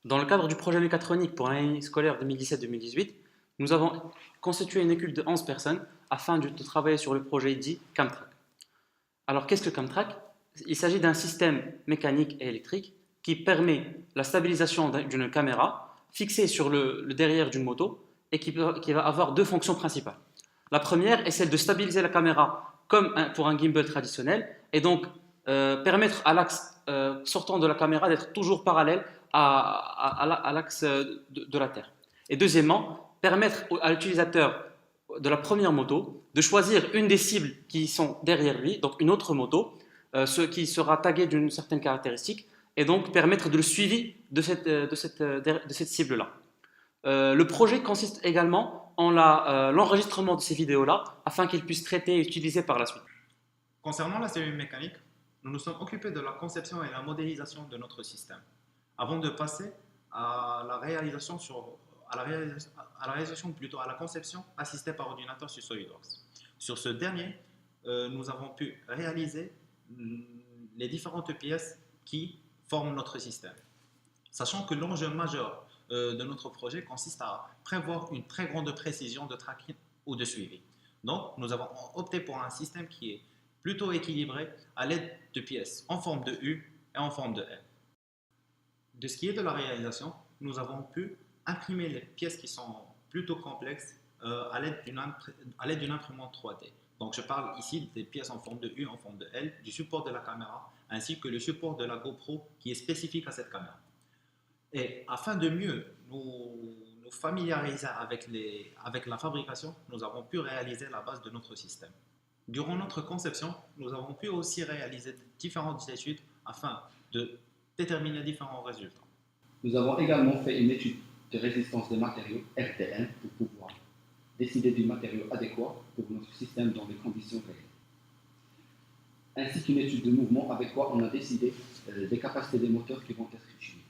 Dans le cadre du projet mécatronique pour l'année scolaire 2017-2018, nous avons constitué une équipe de 11 personnes afin de travailler sur le projet dit Camtrack. Alors, qu'est-ce que Camtrack? Il s'agit d'un système mécanique et électrique qui permet la stabilisation d'une caméra fixée sur le derrière d'une moto et qui va avoir deux fonctions principales. La première est celle de stabiliser la caméra comme pour un gimbal traditionnel et donc permettre à l'axe sortant de la caméra d'être toujours parallèle à l'axe de la Terre. Et deuxièmement, permettre à l'utilisateur de la première moto de choisir une des cibles qui sont derrière lui, donc une autre moto, ce qui sera tagué d'une certaine caractéristique, et donc permettre de le suivi de cette cible-là. Le projet consiste également en l'enregistrement de ces vidéos-là afin qu'ils puissent traiter et utiliser par la suite. Concernant la cellule mécanique, nous nous sommes occupés de la conception et la modélisation de notre système, avant de passer à la réalisation, plutôt à la conception assistée par ordinateur sur SolidWorks. Sur ce dernier, nous avons pu réaliser les différentes pièces qui forment notre système. Sachant que l'enjeu majeur de notre projet consiste à prévoir une très grande précision de tracking ou de suivi. Donc, nous avons opté pour un système qui est plutôt équilibré à l'aide de pièces en forme de U et en forme de L. De ce qui est de la réalisation, nous avons pu imprimer les pièces qui sont plutôt complexes à l'aide d'une imprimante 3D. Donc je parle ici des pièces en forme de U, en forme de L, du support de la caméra, ainsi que le support de la GoPro qui est spécifique à cette caméra. Et afin de mieux nous familiariser avec la fabrication, nous avons pu réaliser la base de notre système. Durant notre conception, nous avons pu aussi réaliser différentes études afin de déterminer différents résultats. Nous avons également fait une étude de résistance des matériaux, RTN, pour pouvoir décider du matériau adéquat pour notre système dans les conditions réelles. Ainsi qu'une étude de mouvement avec quoi on a décidé des capacités des moteurs qui vont être utilisés.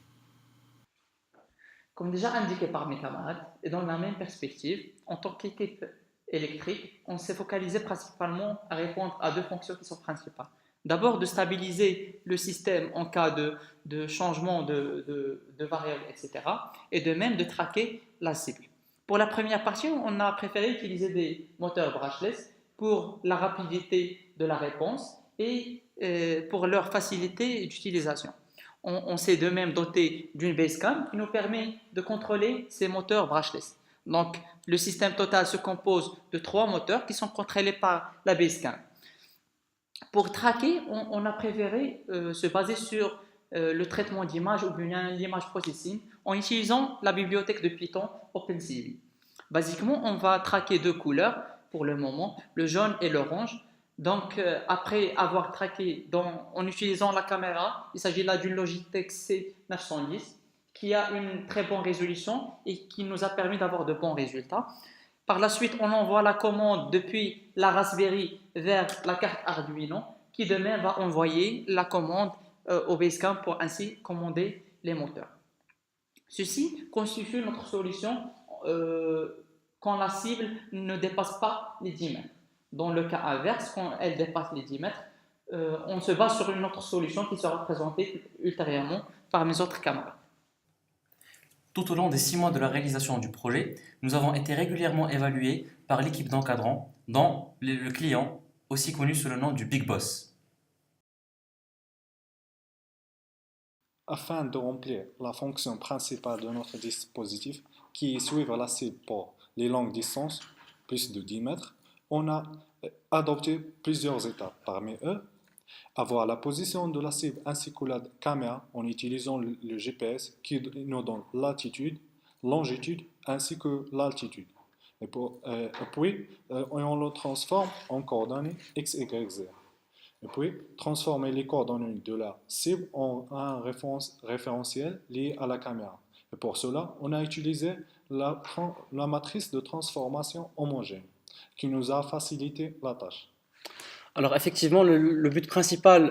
Comme déjà indiqué par mes camarades, et dans la même perspective, en tant qu'équipe électrique, on s'est focalisé principalement à répondre à deux fonctions qui sont principales. D'abord, de stabiliser le système en cas de changement de variables, etc. Et de même de traquer la cible. Pour la première partie, on a préféré utiliser des moteurs brushless pour la rapidité de la réponse et pour leur facilité d'utilisation. On s'est de même doté d'une basecam qui nous permet de contrôler ces moteurs brushless. Donc, le système total se compose de 3 moteurs qui sont contrôlés par la basecam. Pour traquer, on a préféré se baser sur le traitement d'image ou bien l'image processing en utilisant la bibliothèque de Python OpenCV. Basiquement, on va traquer 2 couleurs pour le moment, le jaune et l'orange. Donc, après avoir traqué en utilisant la caméra, il s'agit là d'une Logitech C910 qui a une très bonne résolution et qui nous a permis d'avoir de bons résultats. Par la suite, on envoie la commande depuis la Raspberry vers la carte Arduino qui demain va envoyer la commande au Basecamp pour ainsi commander les moteurs. Ceci constitue notre solution quand la cible ne dépasse pas les 10 mètres. Dans le cas inverse, quand elle dépasse les 10 mètres, on se base sur une autre solution qui sera présentée ultérieurement par mes autres camarades. Tout au long des 6 mois de la réalisation du projet, nous avons été régulièrement évalués par l'équipe d'encadrants, dont le client, aussi connu sous le nom du Big Boss. Afin de remplir la fonction principale de notre dispositif, qui est suivre la cible pour les longues distances, plus de 10 mètres, on a adopté plusieurs étapes. Parmi eux, avoir la position de la cible ainsi que la caméra en utilisant le GPS qui nous donne latitude, longitude ainsi que l'altitude. Et puis, on le transforme en coordonnées X, Y, Z. Et puis, transformer les coordonnées de la cible en un référentiel lié à la caméra. Et pour cela, on a utilisé la matrice de transformation homogène qui nous a facilité la tâche. Alors effectivement, le but principal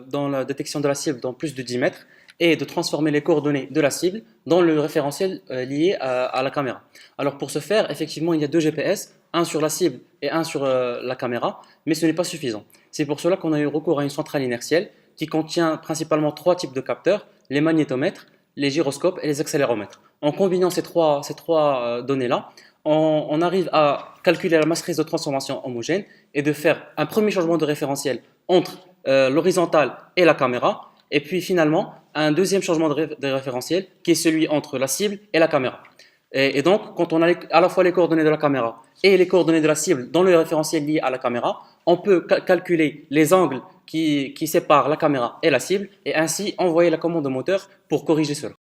dans la détection de la cible dans plus de 10 mètres est de transformer les coordonnées de la cible dans le référentiel lié à la caméra. Alors pour ce faire, effectivement, il y a 2 GPS, un sur la cible et un sur la caméra, mais ce n'est pas suffisant. C'est pour cela qu'on a eu recours à une centrale inertielle qui contient principalement 3 types de capteurs, les magnétomètres, les gyroscopes et les accéléromètres. En combinant ces trois données-là, on arrive à calculer la matrice de transformation homogène et de faire un premier changement de référentiel entre l'horizontale et la caméra, et puis finalement un deuxième changement de référentiel qui est celui entre la cible et la caméra. Et donc, quand on a à la fois les coordonnées de la caméra et les coordonnées de la cible dans le référentiel lié à la caméra, on peut calculer les angles qui séparent la caméra et la cible et ainsi envoyer la commande au moteur pour corriger cela.